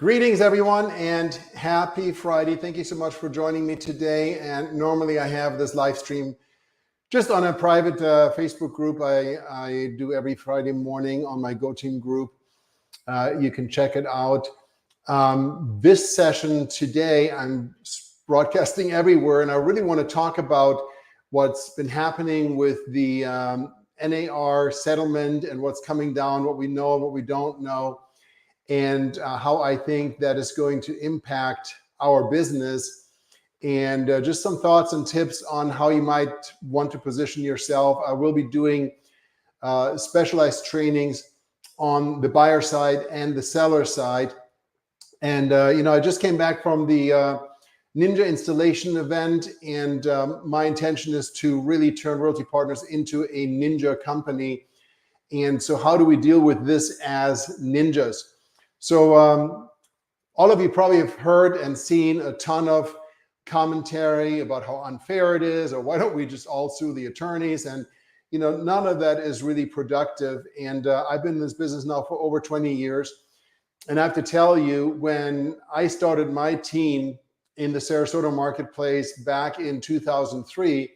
Greetings, everyone, and happy Friday. Thank you so much for joining me today. And normally I have this live stream just on a private Facebook group I do every Friday morning on my Go Team group. You can check it out. This session today, I'm broadcasting everywhere, and I really want to talk about what's been happening with the NAR settlement and what's coming down, what we know and what we don't know, and how I think that is going to impact our business, and just some thoughts and tips on how you might want to position yourself. I will be doing specialized trainings on the buyer side and the seller side. And I just came back from the Ninja installation event, and my intention is to really turn Realty Partners into a ninja company. And so how do we deal with this as ninjas? So all of you probably have heard and seen a ton of commentary about how unfair it is, or why don't we just all sue the attorneys? And none of that is really productive. And I've been in this business now for over 20 years. And I have to tell you, when I started my team in the Sarasota marketplace back in 2003,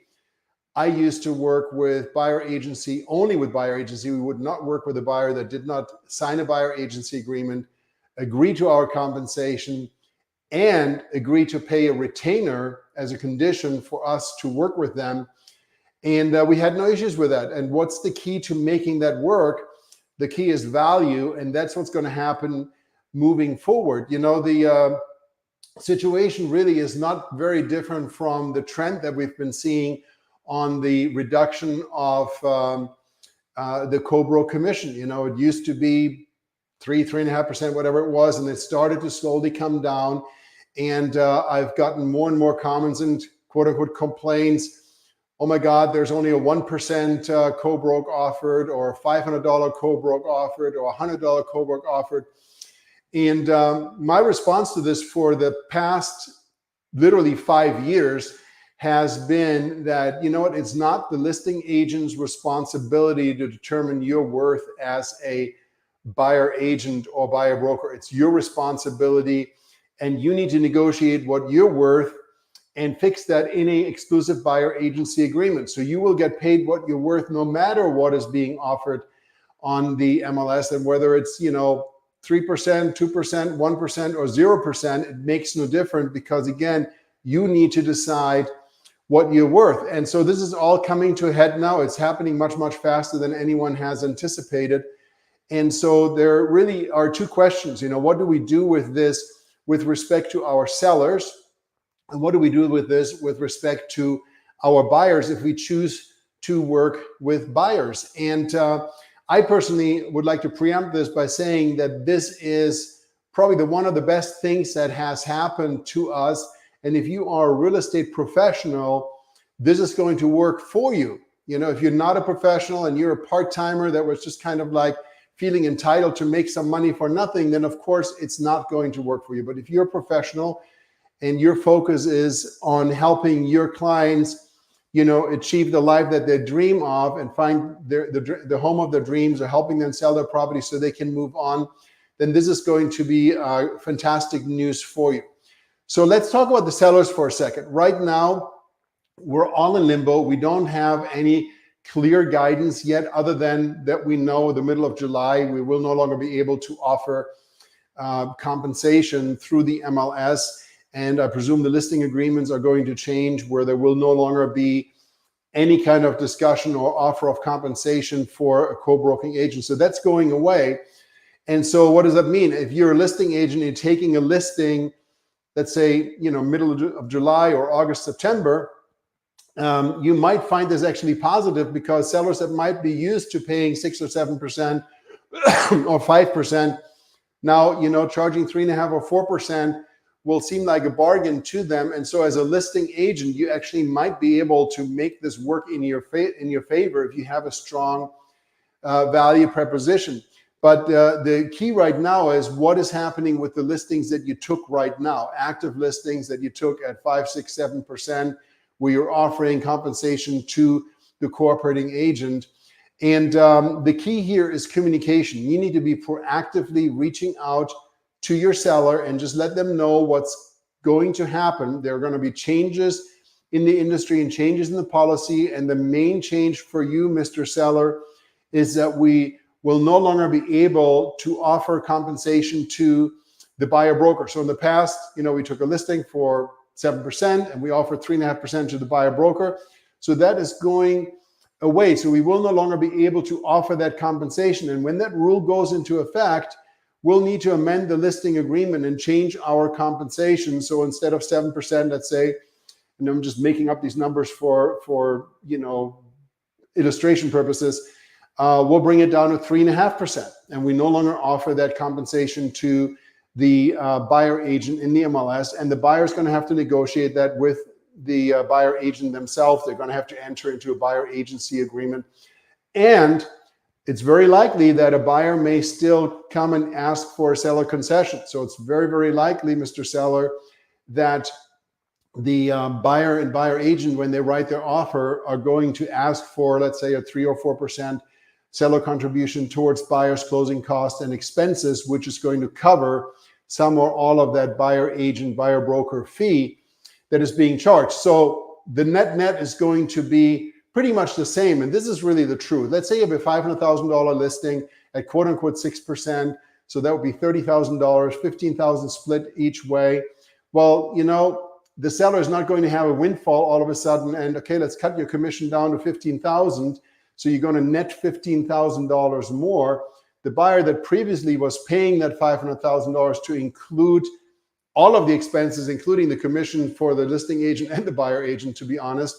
I used to work with buyer agency, only with buyer agency. We would not work with a buyer that did not sign a buyer agency agreement, agree to our compensation, and agree to pay a retainer as a condition for us to work with them. And we had no issues with that. And what's the key to making that work? The key is value, and that's what's going to happen moving forward. The situation really is not very different from the trend that we've been seeing on the reduction of the co-bro commission. It used to be 3.5%, whatever it was, and it started to slowly come down. And I've gotten more and more comments and quote unquote complaints. Oh my God, there's only a 1% co-broke offered, or a $500 co-broke offered, or a $100 co-broke offered. And my response to this for the past literally 5 years has been that, it's not the listing agent's responsibility to determine your worth as a buyer agent or buyer broker. It's your responsibility, and you need to negotiate what you're worth and fix that in a exclusive buyer agency agreement. So you will get paid what you're worth no matter what is being offered on the MLS, and whether it's 3%, 2%, 1%, or 0%, it makes no difference, because again, you need to decide what you're worth. And so this is all coming to a head now. It's happening much, much faster than anyone has anticipated. And so there really are two questions. What do we do with this with respect to our sellers? And what do we do with this with respect to our buyers if we choose to work with buyers? And I personally would like to preempt this by saying that this is probably one of the best things that has happened to us. And if you are a real estate professional, this is going to work for you. If you're not a professional and you're a part-timer that was just kind of like feeling entitled to make some money for nothing, then of course it's not going to work for you. But if you're a professional and your focus is on helping your clients, achieve the life that they dream of and find the home of their dreams, or helping them sell their property so they can move on, then this is going to be fantastic news for you. So let's talk about the sellers for a second. Right now, we're all in limbo. We don't have any clear guidance yet, other than that we know the middle of July, we will no longer be able to offer compensation through the MLS. And I presume the listing agreements are going to change, where there will no longer be any kind of discussion or offer of compensation for a co-broking agent. So that's going away. And so what does that mean? If you're a listing agent, you're taking a listing, let's say, middle of July or August, September, you might find this actually positive, because sellers that might be used to paying 6 or 7% or 5%, now, charging 3.5 or 4% will seem like a bargain to them. And so as a listing agent, you actually might be able to make this work in your favor if you have a strong value proposition. But the key right now is what is happening with the listings that you took right now, active listings that you took at 5, 6, 7%, where you're offering compensation to the cooperating agent. And the key here is communication. You need to be proactively reaching out to your seller and just let them know what's going to happen. There are going to be changes in the industry and changes in the policy. And the main change for you, Mr. Seller, is that we will no longer be able to offer compensation to the buyer broker. So in the past, we took a listing for 7% and we offered 3.5% to the buyer broker. So that is going away. So we will no longer be able to offer that compensation. And when that rule goes into effect, we'll need to amend the listing agreement and change our compensation. So instead of 7%, let's say, and I'm just making up these numbers for illustration purposes, we'll bring it down to 3.5%. And we no longer offer that compensation to the buyer agent in the MLS, and the buyer's going to have to negotiate that with the buyer agent themselves. They're going to have to enter into a buyer agency agreement. And it's very likely that a buyer may still come and ask for a seller concession. So it's very, very likely, Mr. Seller, that the buyer and buyer agent, when they write their offer, are going to ask for, let's say, a 3 or 4% seller contribution towards buyer's closing costs and expenses, which is going to cover some or all of that buyer agent, buyer broker fee that is being charged. So the net is going to be pretty much the same. And this is really the truth. Let's say you have a $500,000 listing at quote unquote 6%. So that would be $30,000, $15,000 split each way. Well, the seller is not going to have a windfall all of a sudden and, okay, let's cut your commission down to $15,000. So you're going to net $15,000 more. The buyer that previously was paying that $500,000 to include all of the expenses, including the commission for the listing agent and the buyer agent, to be honest,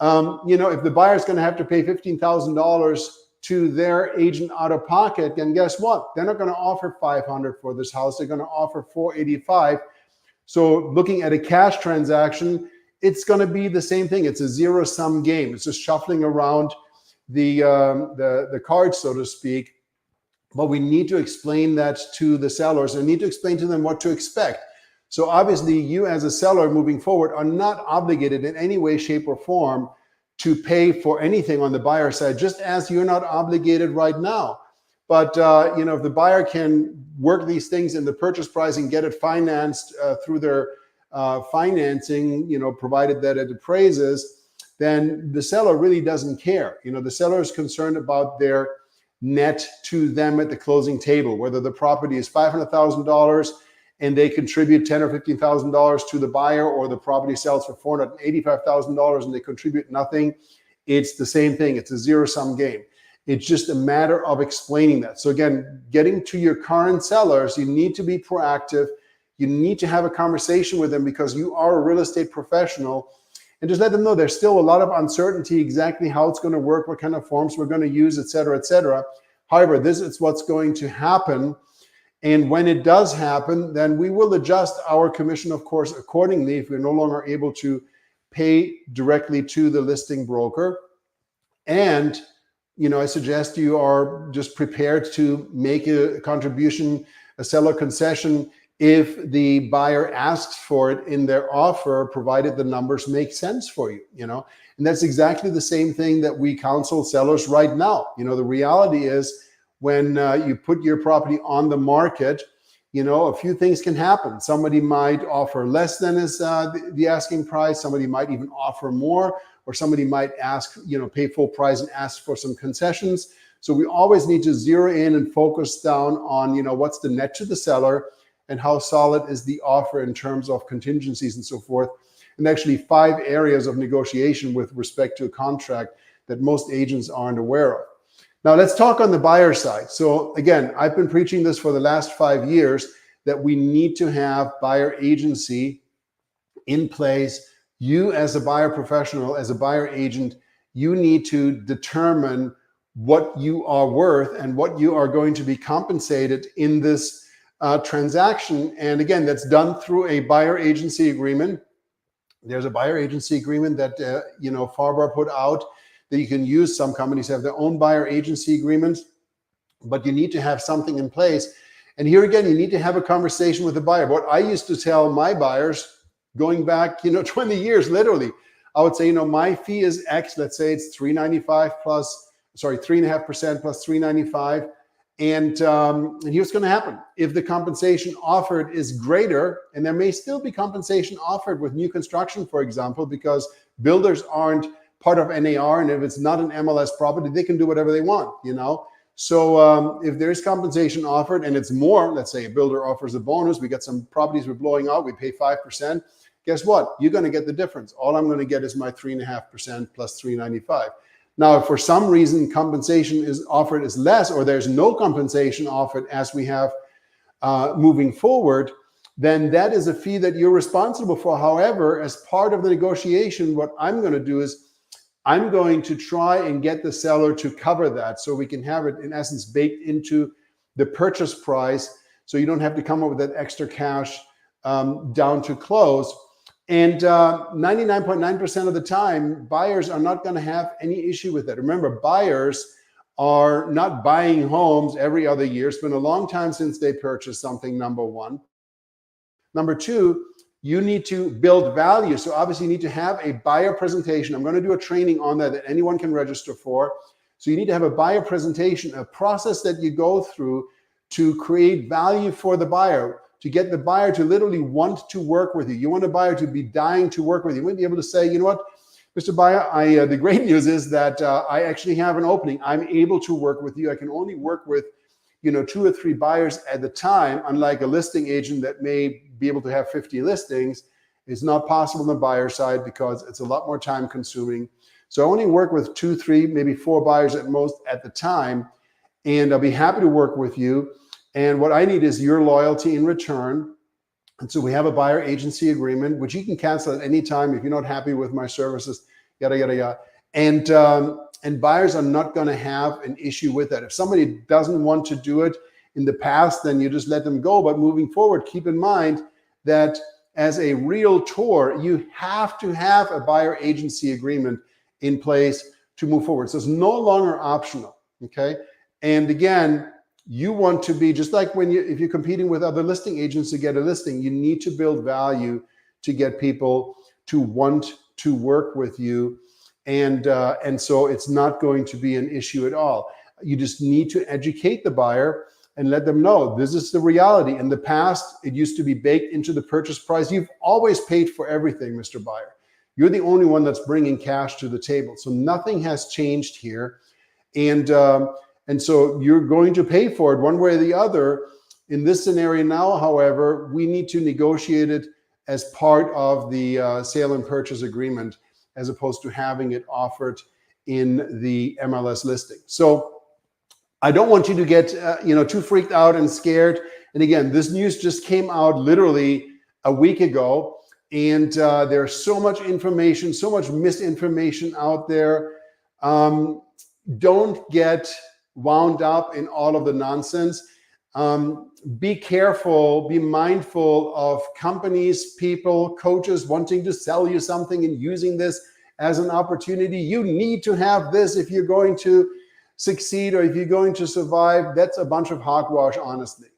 if the buyer is going to have to pay $15,000 to their agent out of pocket, then guess what? They're not going to offer $500 for this house. They're going to offer $485. So looking at a cash transaction, it's going to be the same thing. It's a zero-sum game. It's just shuffling around the cards, so to speak. But we need to explain that to the sellers and need to explain to them what to expect. So obviously you as a seller moving forward are not obligated in any way, shape, or form to pay for anything on the buyer side, just as you're not obligated right now. But if the buyer can work these things in the purchase price and get it financed through their financing, provided that it appraises, then the seller really doesn't care. The seller is concerned about their net to them at the closing table, whether the property is $500,000 and they contribute $10,000 or $15,000 to the buyer, or the property sells for $485,000 and they contribute nothing. It's the same thing. It's a zero-sum game. It's just a matter of explaining that. So again, getting to your current sellers, you need to be proactive. You need to have a conversation with them because you are a real estate professional, and just let them know there's still a lot of uncertainty exactly how it's going to work, what kind of forms we're going to use, et cetera, et cetera. However, this is what's going to happen. And when it does happen, then we will adjust our commission, of course, accordingly if we're no longer able to pay directly to the listing broker. And I suggest you are just prepared to make a contribution, a seller concession, if the buyer asks for it in their offer, provided the numbers make sense for you, And that's exactly the same thing that we counsel sellers right now. The reality is when you put your property on the market, a few things can happen. Somebody might offer less than the asking price. Somebody might even offer more, or somebody might ask, pay full price and ask for some concessions. So we always need to zero in and focus down on, what's the net to the seller and how solid is the offer in terms of contingencies and so forth. And actually 5 areas of negotiation with respect to a contract that most agents aren't aware of. Now let's talk on the buyer side. So again, I've been preaching this for the last 5 years, that we need to have buyer agency in place. You as a buyer professional, as a buyer agent, you need to determine what you are worth and what you are going to be compensated in this transaction. And again, that's done through a buyer agency agreement. There's a buyer agency agreement that Farbar put out that you can use. Some companies have their own buyer agency agreements, but you need to have something in place. And here again, you need to have a conversation with the buyer. What I used to tell my buyers going back 20 years, literally, I would say, my fee is X. Let's say it's 3.5% plus $3.95. And here's going to happen. If the compensation offered is greater, and there may still be compensation offered with new construction, for example, because builders aren't part of NAR, and if it's not an MLS property, they can do whatever they want, you know? So if there is compensation offered and it's more, let's say a builder offers a bonus, we got some properties we're blowing out, we pay 5%. Guess what? You're going to get the difference. All I'm going to get is my 3.5% plus 395. Now, if for some reason compensation is offered is less, or there's no compensation offered as we have moving forward, then that is a fee that you're responsible for. However, as part of the negotiation, what I'm going to do is I'm going to try and get the seller to cover that, so we can have it in essence baked into the purchase price, so you don't have to come up with that extra cash down to close. And 99.9% of the time, buyers are not going to have any issue with that. Remember, buyers are not buying homes every other year. It's been a long time since they purchased something, number one. Number two, you need to build value. So obviously you need to have a buyer presentation. I'm going to do a training on that anyone can register for. So you need to have a buyer presentation, a process that you go through to create value for the buyer, to get the buyer to literally want to work with you. You want a buyer to be dying to work with you. You want to be able to say, you know what, Mr. Buyer, the great news is that I actually have an opening. I'm able to work with you. I can only work with, 2 or 3 buyers at a time, unlike a listing agent that may be able to have 50 listings. It's not possible on the buyer side because it's a lot more time consuming. So I only work with 2, 3, maybe 4 buyers at most at the time, and I'll be happy to work with you. And what I need is your loyalty in return. And so we have a buyer agency agreement, which you can cancel at any time if you're not happy with my services, yada, yada, yada. And buyers are not going to have an issue with that. If somebody doesn't want to do it in the past, then you just let them go. But moving forward, keep in mind that as a realtor, you have to have a buyer agency agreement in place to move forward. So it's no longer optional, okay? And again, you want to be just like if you're competing with other listing agents to get a listing, you need to build value to get people to want to work with you. And so it's not going to be an issue at all. You just need to educate the buyer and let them know this is the reality. In the past, it used to be baked into the purchase price. You've always paid for everything, Mr. Buyer. You're the only one that's bringing cash to the table. So nothing has changed here. And so you're going to pay for it one way or the other. In this scenario now, however, we need to negotiate it as part of the sale and purchase agreement, as opposed to having it offered in the MLS listing. So I don't want you to get too freaked out and scared. And again, this news just came out literally a week ago, and there's so much information, so much misinformation out there. Don't get wound up in all of the nonsense. Be careful, be mindful of companies, people, coaches wanting to sell you something and using this as an opportunity. You need to have this if you're going to succeed or if you're going to survive. That's a bunch of hogwash, honestly.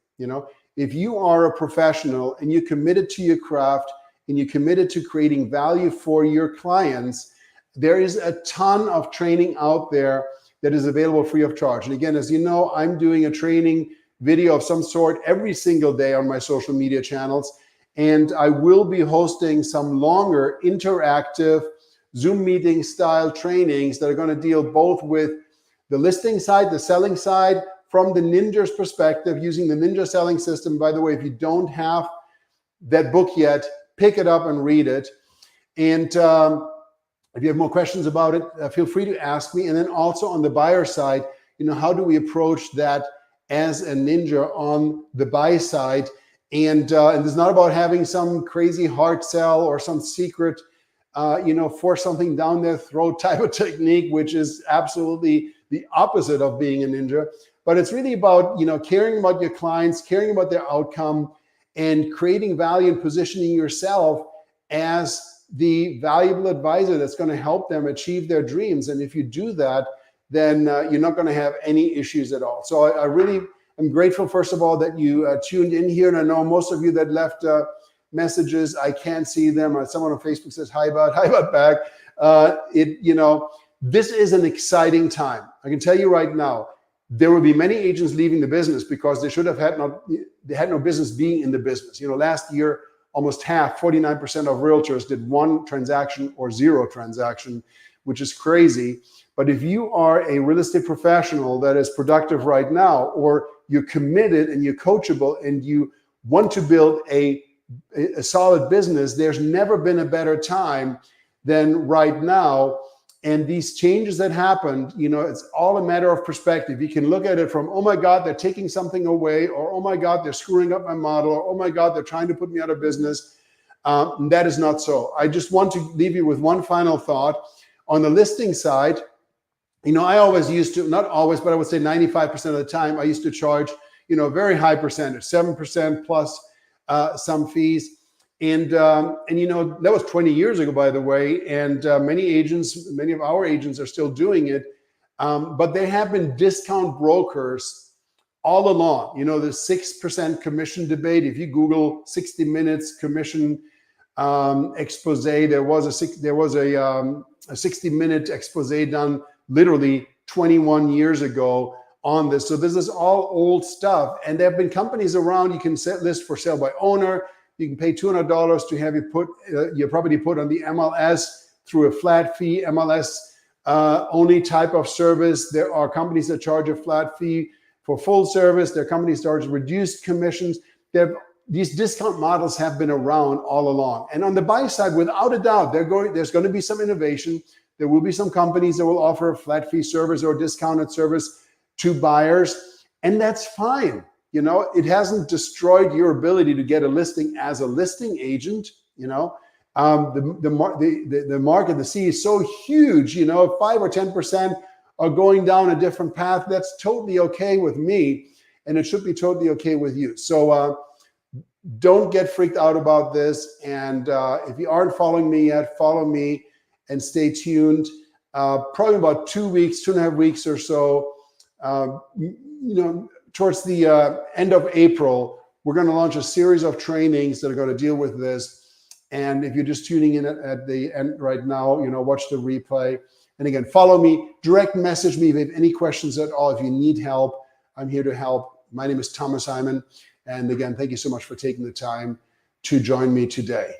If you are a professional and you're committed to your craft and you're committed to creating value for your clients, there is a ton of training out there that is available free of charge. And again, as you know, I'm doing a training video of some sort every single day on my social media channels. And I will be hosting some longer interactive Zoom meeting style trainings that are going to deal both with the listing side, the selling side, from the Ninja's perspective, using the Ninja selling system. By the way, if you don't have that book yet, pick it up and read it. And if you have more questions about it, feel free to ask me. And then also on the buyer side, how do we approach that as a ninja on the buy side? And it's not about having some crazy hard sell or some secret, force something down their throat type of technique, which is absolutely the opposite of being a ninja. But it's really about, caring about your clients, caring about their outcome, and creating value and positioning yourself as the valuable advisor that's going to help them achieve their dreams. And if you do that, then you're not going to have any issues at all. So I really am grateful, first of all, that you tuned in here. And I know most of you that left messages, I can't see them. Someone on Facebook says, hi, bud back. This is an exciting time. I can tell you right now, there will be many agents leaving the business because they had no business being in the business. Last year, almost half, 49% of realtors did one transaction or zero transaction, which is crazy. But if you are a real estate professional that is productive right now, or you're committed and you're coachable and you want to build a solid business, there's never been a better time than right now. And these changes that happened, it's all a matter of perspective. You can look at it from, oh my God, they're taking something away, or oh my God, they're screwing up my model, or oh my God, they're trying to put me out of business. That is not so. I just want to leave you with one final thought. On the listing side, I always used to, not always, but I would say 95% of the time, I used to charge, a very high percentage, 7% plus some fees. And that was 20 years ago, by the way. And many of our agents are still doing it. But there have been discount brokers all along. The 6% commission debate. If you Google 60 minutes commission expose, there was a 60-minute expose done literally 21 years ago on this. So this is all old stuff. And there have been companies around. You can list for sale by owner. You can pay $200 to have your property put on the MLS through a flat fee, MLS only type of service. There are companies that charge a flat fee for full service. There are companies that charge reduced commissions. These discount models have been around all along. And on the buy side, without a doubt, there's going to be some innovation. There will be some companies that will offer a flat fee service or discounted service to buyers, and that's fine. It hasn't destroyed your ability to get a listing as a listing agent. The market, the sea is so huge. 5 or 10% are going down a different path. That's totally okay with me, and it should be totally okay with you. So don't get freaked out about this. And if you aren't following me yet, follow me and stay tuned. Probably about 2.5 weeks or so. Towards the end of April, we're going to launch a series of trainings that are going to deal with this. And if you're just tuning in at the end right now, watch the replay. And again, follow me, direct message me if you have any questions at all. If you need help, I'm here to help. My name is Thomas Hyman. And again, thank you so much for taking the time to join me today.